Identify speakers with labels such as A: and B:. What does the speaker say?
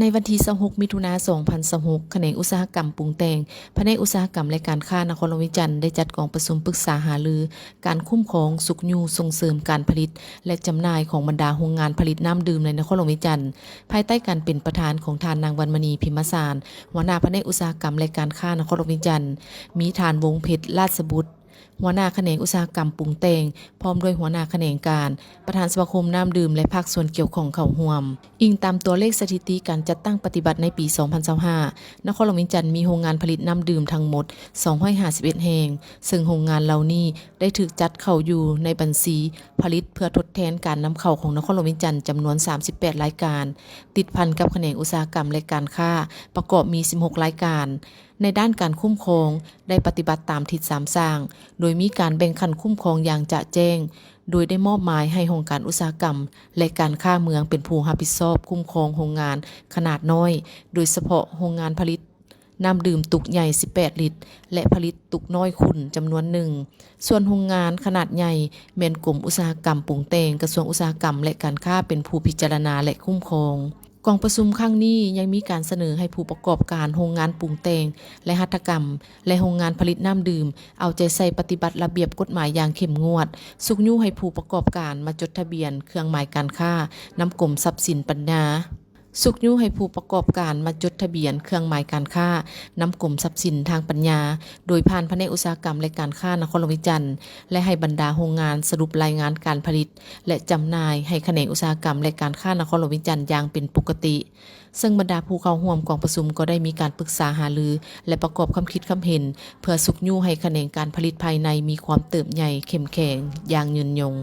A: ในวันที่26มิถุนายน2026แขนงอุตสาหกรรมปรุงแต่งแผนกอุตสาหกรรมและการค้านครหลวงวิจันทร์ได้จัดกองประชุมปรึกษาหารือการคุ้มครองสุขอยู่ส่งเสริมการผลิตและจำหน่ายของบรรดาโรงงานผลิตน้ำดื่มในนครหลวงวิจันทร์ภายใต้การเป็นประธานของทานนางวรรณมณีพิมพ์สารหัวหน้าแผนกอุตสาหกรรมและการค้านครหลวงวิจันทร์มีทานวงเพชรราชบุตรหัวหน้าแขนงอุตสาหกรรมปรุงแต่งพร้อมด้วยหัวหน้าแขนงการประธานสมาคมน้ำดื่มและภาคส่วนเกี่ยวข้องเข้าร่วมอิงตามตัวเลขสถิติการจัดตั้งปฏิบัติในปี 2025 นครหลวงวิจันทร์มีโรงงานผลิตน้ำดื่มทั้งหมด 251 แห่งซึ่งโรงงานเหล่านี้ได้ถูกจัดเข้าอยู่ในบัญชีผลิตเพื่อทดแทนการนำเข้าของนครหลวงวิจันทร์จำนวน 38 รายการติดพันกับแขนงอุตสาหกรรมและการค้าประกอบมี 16 รายการในด้านการคุ้มครองได้ปฏิบัติตามทิศ3สร้างโดยมีการแบ่งขั้นคุ้มครองอย่างจะแจ้งโดยได้มอบหมายให้องค์การอุตสาหกรรมและการค้าเมืองเป็นผู้รับผิดชอบคุ้มครองโรงงานขนาดน้อยโดยเฉพาะโรงงานผลิตน้ำดื่มตุกใหญ่18ลิตรและผลิตตุกน้อยขุ่นจำนวนหนึ่งส่วนโรงงานขนาดใหญ่แม่นกรมอุตสาหกรรมปรุงแต่งกระทรวงอุตสาหกรรมและการค้าเป็นผู้พิจารณาและคุ้มครองกองประชุมครั้งนี้ยังมีการเสนอให้ผู้ประกอบการโรงงานปรุงแต่งและหัตถกรรมและโรงงานผลิตน้ำดื่มเอาใจใส่ปฏิบัติระเบียบกฎหมายอย่างเข้มงวดสุกยุให้ผู้ประกอบการมาจดทะเบียนเครื่องหมายการค้านำกรมทรัพย์สินปัญญาสุกยุให้ผู้ประกอบการมาจดทะเบียนเครื่องหมายการค้านำกรมทรัพย์สินทางปัญญาโดยผ่านแผนกอุตสาหกรรมและการค้านครหลวงวิจันทร์และให้บรรดาโรงงานสรุปรายงานการผลิตและจำหน่ายให้แขนงอุตสาหกรรมและการค้านครหลวงวิจันทร์อย่างเป็นปกติซึ่งบรรดาผู้เข้าร่วมกองประชุมก็ได้มีการปรึกษาหารือและประกอบความคิดความเห็นเพื่อสุกยุให้แขนงการผลิตภายในมีความเติบใหญ่เข้มแข็งอย่างยืนยง